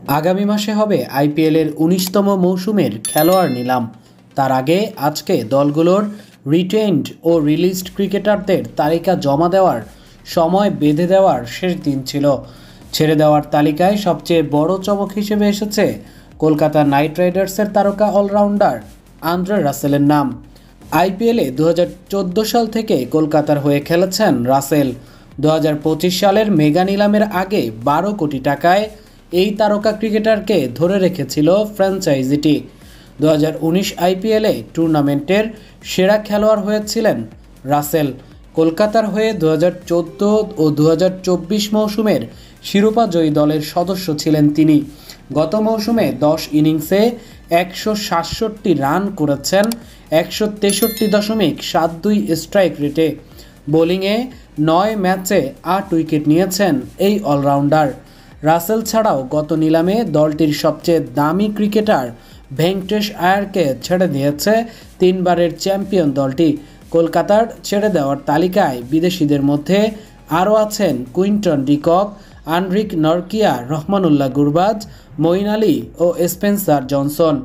আগামী মাসে হবে আইপিএলের ১৯তম মৌসুমের খেলোয়াড় নিলাম। তার আগে আজকে দলগুলোর রিটেইনড ও রিলিজড ক্রিকেটারদের তালিকা জমা দেওয়ার সময় বেঁধে দেওয়ার শেষ দিন ছিল। ছেড়ে দেওয়ার তালিকায় সবচেয়ে বড় চমক হিসেবে এসেছে কলকাতা নাইট রাইডার্সের তারকা অলরাউন্ডার আন্দ্রে রাসেলের নাম। আইপিএলে ২০১৪ সাল থেকে কলকাতার হয়ে খেলেছেন রাসেল। ২০২৫ সালের মেগা নিলামের আগে ১২ কোটি টাকায় এই তারকা ক্রিকেটারকে ধরে রেখেছিল ফ্র্যাঞ্চাইজিটি। ২০১৯ আইপিএলে টুর্নামেন্টের সেরা খেলোয়াড় হয়েছিলেন রাসেল। কলকাতার হয়ে ২০১৪ ও ২০২৪ মৌসুমের শিরোপাজয়ী দলের সদস্য ছিলেন তিনি। গত মৌসুমে ১০ ইনিংসে ১৬৭ রান করেছেন ১৬৩.৭২ স্ট্রাইক রেটে। বোলিংয়ে ৯ ম্যাচে ৮ উইকেট নিয়েছেন এই অলরাউন্ডার। রাসেল ছাড়াও গত নিলামে দলটির সবচেয়ে দামি ক্রিকেটার ভেঙ্কটেশ আয়ারকে ছেড়ে দিয়েছে তিনবারের চ্যাম্পিয়ন দলটি। কলকাতার ছেড়ে দেওয়ার তালিকায় বিদেশিদের মধ্যে আরও আছেন Quinton de Kock, Anrich Nortje, Rahmanullah Gurbaz, Moeen Ali ও স্পেন্সার জনসন।